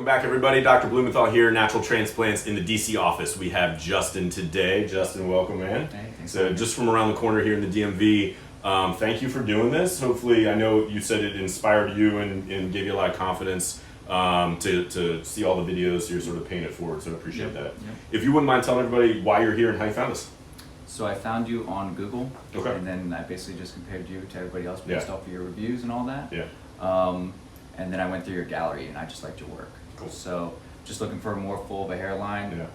back, everybody. Dr. Blumenthal here, Natural Transplants in the DC office. We have Justin today. Justin, welcome, man. Hey, thanks. So just from around the corner here in the DMV, thank you for doing this. Hopefully, I know you said it inspired you and gave you a lot of confidence to see all the videos you're sort of paying it forward, so I appreciate that. Yep. If you wouldn't mind telling everybody why you're here and how you found us. So I found you on Google, okay, and then I basically just compared you to everybody else based off of your reviews and all that. Yeah. And then I went through your gallery, and I just liked your work. Cool. So just looking for more full of a hairline,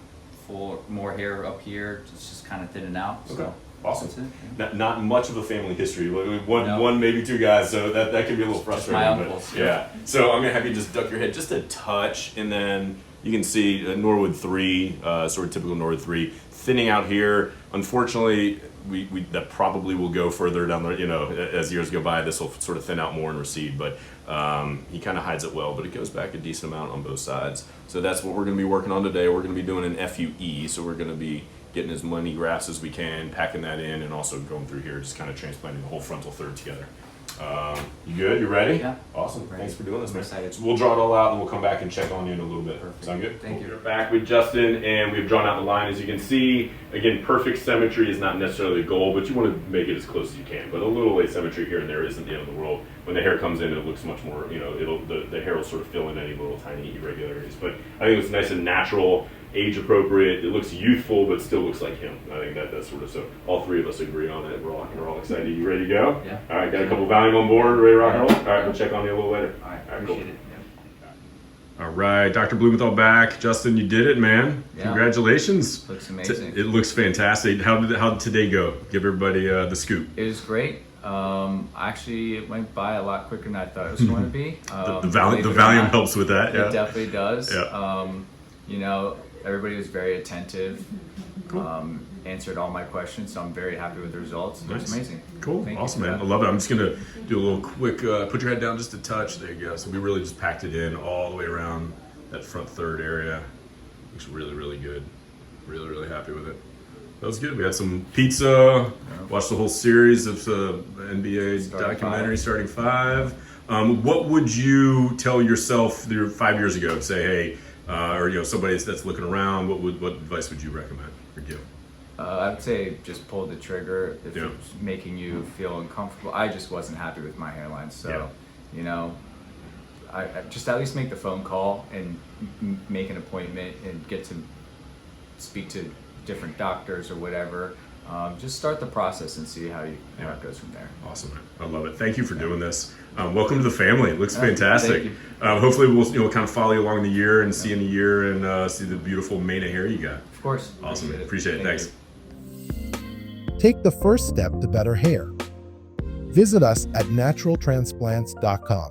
more hair up here, just kind of thinning out. Okay. So awesome. That's it. Not much of a family history. One, maybe two guys, so that can be a little frustrating. Just my uncles. Yeah. So I'm gonna have you just duck your head just a touch, and then you can see Norwood 3, sort of typical Norwood 3, thinning out here. Unfortunately, we that probably will go further down the, as years go by, this will sort of thin out more and recede, but he kind of hides it well, but it goes back a decent amount on both sides. So that's what we're going to be working on today. We're going to be doing an FUE, so we're going to be getting as many grafts as we can, packing that in, and also going through here, just kind of transplanting the whole frontal third together. You good? You ready? Yeah. Awesome. Ready. Thanks for doing this, I'm man. excited. So we'll draw it all out and we'll come back and check on you in a little bit. Perfect. Sound good? Thank you. We're back with Justin, and we've drawn out the line. As you can see, again, perfect symmetry is not necessarily the goal, but you want to make it as close as you can. But a little asymmetry here and there isn't the end of the world. When the hair comes in, it looks much more, the hair will sort of fill in any little tiny irregularities. But I think it's nice and natural, age appropriate. It looks youthful, but still looks like him. I think that's sort of, so all three of us agree on it. We're all excited. You ready to go? Yeah. All right, got a couple Valium on board, ready to rock and roll? All right, we'll check on you a little later. All right, cool. appreciate it. All right, Dr. Blumenthal back. Justin, you did it, man. Yeah. Congratulations. Looks amazing. It looks fantastic. How did today go? Give everybody the scoop. It was great. Actually, it went by a lot quicker than I thought it was going to be. The Valium helps with that. It definitely does. Yeah. Everybody was very attentive. Cool. Answered all my questions, so I'm very happy with the results. It was amazing. Cool. Awesome, man. I love it. I'm just going to do a little quick, put your head down just a touch. There you go. So we really just packed it in all the way around that front third area. Looks really, really good. Really, really happy with it. That was good. We had some pizza, watched the whole series of the NBA documentary, Starting Five. What would you tell yourself 5 years ago? Say, hey, or somebody that's looking around, what advice would you recommend or give? I would say just pull the trigger if it's making you feel uncomfortable. I just wasn't happy with my hairline, so I just at least make the phone call and make an appointment and get to speak to different doctors or whatever. Just start the process and see how it goes from there. Awesome, man. I love it. Thank you for doing this. Welcome to the family. It looks fantastic. Thank you. Hopefully we'll kind of follow you along the year and see in a year and see the beautiful mane of hair you got. Of course. Awesome. Appreciate it. Thanks. Take the first step to better hair. Visit us at naturaltransplants.com.